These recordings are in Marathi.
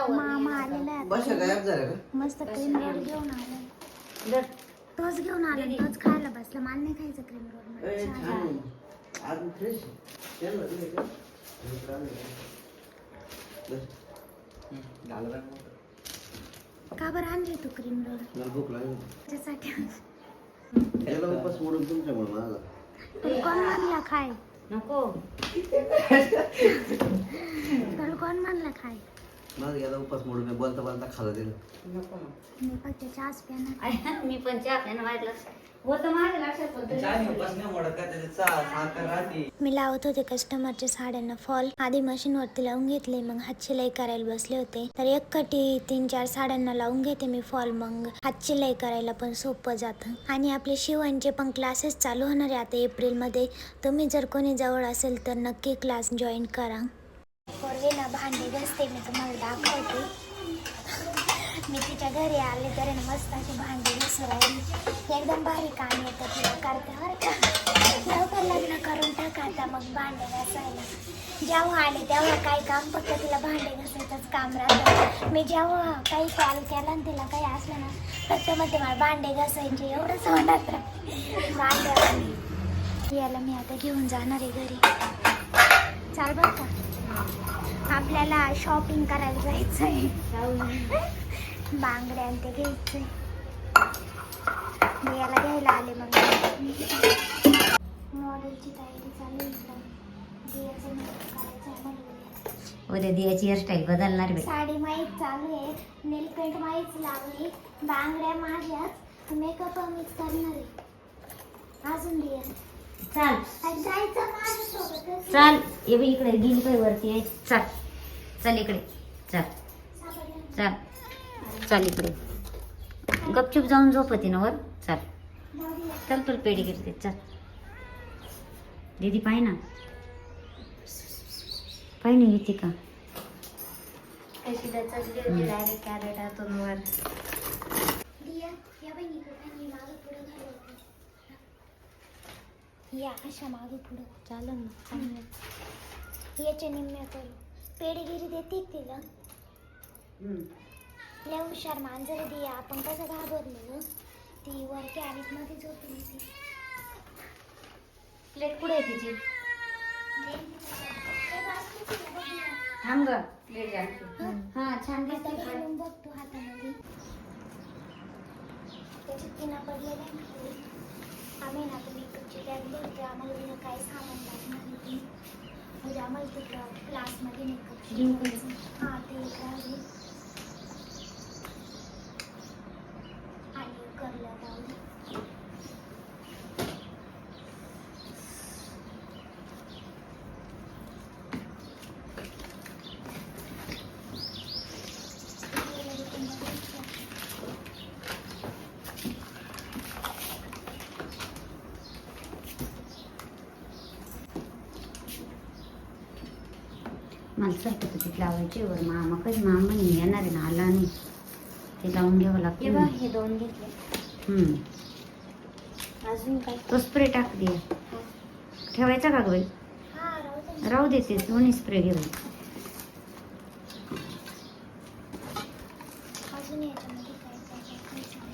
मामा आलेला आहे बस गायब झालं का? मस्त क्रीम रोल घेऊन आला तोच घेऊन आला तोच खायला बसला मला नाही खायचं क्रीम रोल ए, छान. आज फ्रेश चल लगेच का? बस. झालं का? का बरं आणली तू क्रीम रोल मला भूक लागली. त्याच्यासाठी त्याला उपास मोडून तुमच्यामुळे माझा. तुला कोण म्हणला खाय नको तुला कोण म्हणला खाय माझा गेला उपास मोडून मी बोलता बोलता खाला दिलं. नको मी फक्त चहाच प्याना मी पण चहा प्यानं वाटलं होतं माझ्या लक्षात पण मी लावत होते कस्टमरच्या साड्यांना फॉल आधी मशीन वरती लावून घेतले मग हात शिलाई करायला बसले होते तर एक कटी 3-4 साड्यांना लावून घेते मी फॉल मग हात शिलाई करायला पण सोपं जातं आणि आपले शिवणचे पण क्लासेस चालू होणार आहे आता एप्रिलमध्ये तुम्ही जर कोणी जवळ असेल तर नक्की क्लास जॉईन करा. पोरगे ना भांडे घासते मी तुम्हाला दाखवते. मी तिच्या घरी आले तर मस्त अशी भांडी घासू राहिली एकदम भारी काम येतं तिला करते बरं का लवकर लग्न करून टाका आता मग भांडे घासायला. जेव्हा आले तेव्हा काही काम फक्त तिला भांडे घासायचंच काम राहतं. मी जेव्हा काही कॉल केला आणि तिला काही असलं ना फक्त मग ते मला भांडे घासायचे एवढंच होणार भांडे याला मी आता घेऊन जाणार आहे घरी. चाल बरं का आपल्याला शॉपिंग करायला जायचं आहे. बांगड्या ते घ्यायचे मी याला घ्यायला आले मग मॉडेलची तयारी चालू आहे. दियाचं मेकअप करायचं आहे मला उद्या दियाची हेअरस्टाईल बदलणार बे. साडी माहीत चालू आहे नेल पेंट माहीत लावली बांगड्या माझ्याच मेकअप मीच करणार आहे. अजून दिया चाल जायचं माझ्यासोबत चाल ये बाई इकडे गेली पाय वरती आहे. चाल चल इकडे चल चल चल इकडे गपचूप जाऊन झोपती ना वर. चल चल तुला पेढी घेते चल. दीदी पाय ना पाय नाही येते का कशी चढली डायरेक्ट कॅरेटातून वर. दिया या बहिणीकडे मागं पुढं घालवते या अशा मागे पुढं चालेल ना चांगलं. याच्या निम्म्या करू पेढीगिरी देते तिला लय हुशार मांजर दिया आपण कसं घाबरलो ती वर कॅरेट मध्ये झोपली ती. प्लेट कुठे आहे तिची थांब ग प्लेट हा छान आता दिसते. घालून बघ तू हातामध्ये त्याची किना पडलेल्या नाही. आम्ही ना आता मेकअपची बॅग बघते आम्हाला तिला काय सामान लागणार नाही म्हणजे आम्हाला तिथं क्लासमध्ये मेकअप शिकवायचं. हां ते एक आहे आणि करला लावली. मला सर्टिफिकेट लावायचे वर मामा कधी मामा नाही येणार आहे ना आला नाही ते लावून घ्यावं लागतं. हे 2 घेतले अजून काय तो स्प्रे टाक दे ठेवायचा का ग बाई हां राहू देते दोन्ही स्प्रे घेऊ. अजून याच्यामध्ये काय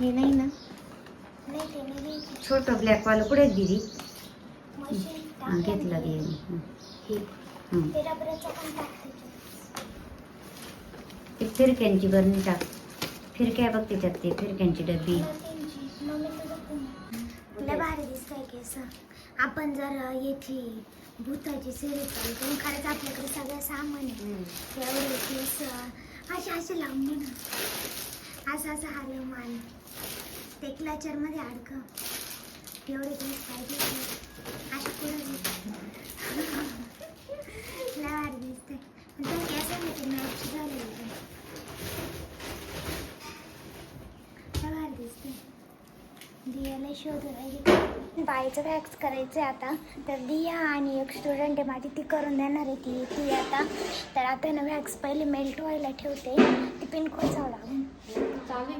हे नाही ना नाही ते नाही छोटं ब्लॅकवालं कुठे आहे दीदी मशीन घेतलं दे ते रबराचं पण टाकते ते फिरक्यांची बरणी टाक फिरक्या बघ त्याच्यात ते फिरक्यांची डब्बी. लय भारी दिसतंय केस. आपण जर याची भूताची सिरीज चालू करून खरंच आपल्याकडे सगळं सामान आहे एवढे केस असे लावून दे ना असं हरव मान ते क्लचरमध्ये अडकं एवढे केस पाहिजे असे पुढं लय भारी दिसतंय पण त्या केसामध्ये मॅच झाले लय भारी दिसते दियाला पाय शोधून राहिली. पायचं वॅक्स करायचं आहे आता. तर दिया आणि एक स्टुडंट आहे माझी, ती करून देणार आहे. ती आता तर आता ना वॅक्स पहिले मेल्ट व्हायला ठेवते. ती पिन खोचावं लागून चालू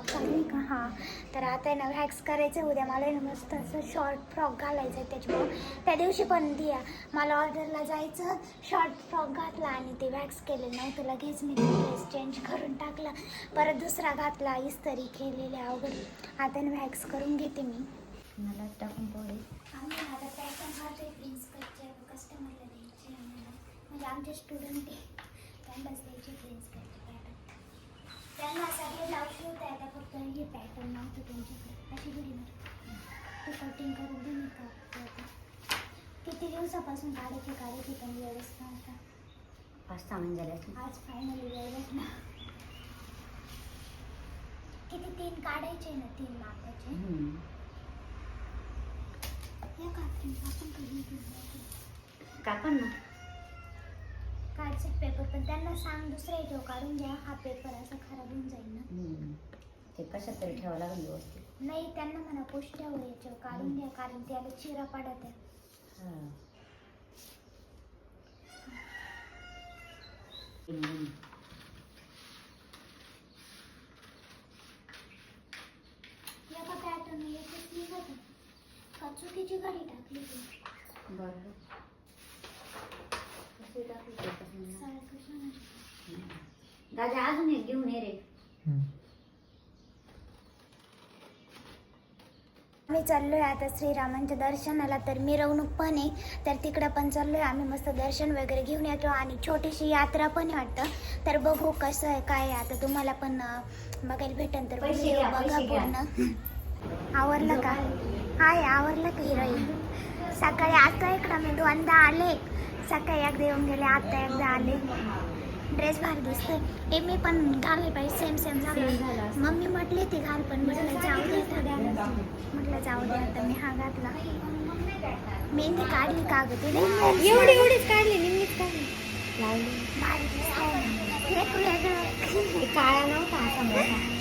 चालेल का? हां. तर आता आहे ना वॅक्स करायचं उद्या. मला आहे ना मस्त असं शॉर्ट फ्रॉक घालायचं आहे. त्याच्यामुळं त्या दिवशी पण दिया मला ऑर्डरला जायचं, शॉर्ट फ्रॉक घातला आणि ते वॅक्स केलेलं नव्हतं. लगेच मी ड्रेस चेंज करून टाकला, परत दुसरा घातला, इस्त्री केलेले अवघड. आता ना वॅक्स करून घेते मी. मला टाकून पोळे. आम्ही आता पॅटर्न काढतोय प्रिन्स कटचे, कस्टमरला द्यायचे आम्हाला. म्हणजे आमचे स्टुडंट आहे, त्यांनाच द्यायचे प्रिन्स कटचे पॅटर्न. त्यांना सगळे ब्लाऊज शिवता येतात, फक्त हे पॅटर्न नव्हतं त्यांच्याकडे. अशी घडी तू कटिंग करून दे मी का. किती दिवसापासून काढायची पण वेळच नव्हता. 5-6 महिने झाले असतील. आज फायनली वेळ भेटला. किती 3 काढायचे ना, 3 मापाचे. या कापून आपण कधी कापण ना कार्डसेट पेपर, पण त्यांना सांग दुसऱ्या याच्यावर काढून घ्या. हा पेपर असा खराब होऊन जाईल ना. ते कशात तरी ठेवावं लागेल व्यवस्थित. नाही, त्यांना म्हणा पोस्टवर याच्यावर काढून घ्या, कारण त्याला चिरा पडत आहे. एका पॅटर्न एकच निघत का चुकीची घडी टाकली ती. बरं दादा अजून एक घेऊन ये रे. आम्ही चाललोय आता श्रीरामांच्या दर्शनाला. तर मिरवणूक पण आहे, तर तिकडं पण चाललोय आम्ही. मस्त दर्शन वगैरे घेऊन येतो आणि छोटीशी यात्रा पण आहे वाटतं. तर बघू कसं आहे काय. आता तुम्हाला पण बघायला भेटेल, तर बघा पूर्ण. आवरलं का? हाय, आवरलं का हिरोईन? सकाळी आता इकडं मी 2दा आले. सकाळी एकदा येऊन गेले, आता एकदा आले. ड्रेस भारी दिसतोय. हे मी पण घालले पाहिजे, सेम झालं. मम्मी म्हटली ती घाल, पण म्हटलं जाऊ दे. आता मी हा घातला. मेहंदी काढली का गं तुला? एवढीच काढली, निम्मीच काढली. भारी दिसतंय. एक वेगळं काळा नव्हता असा मोठा.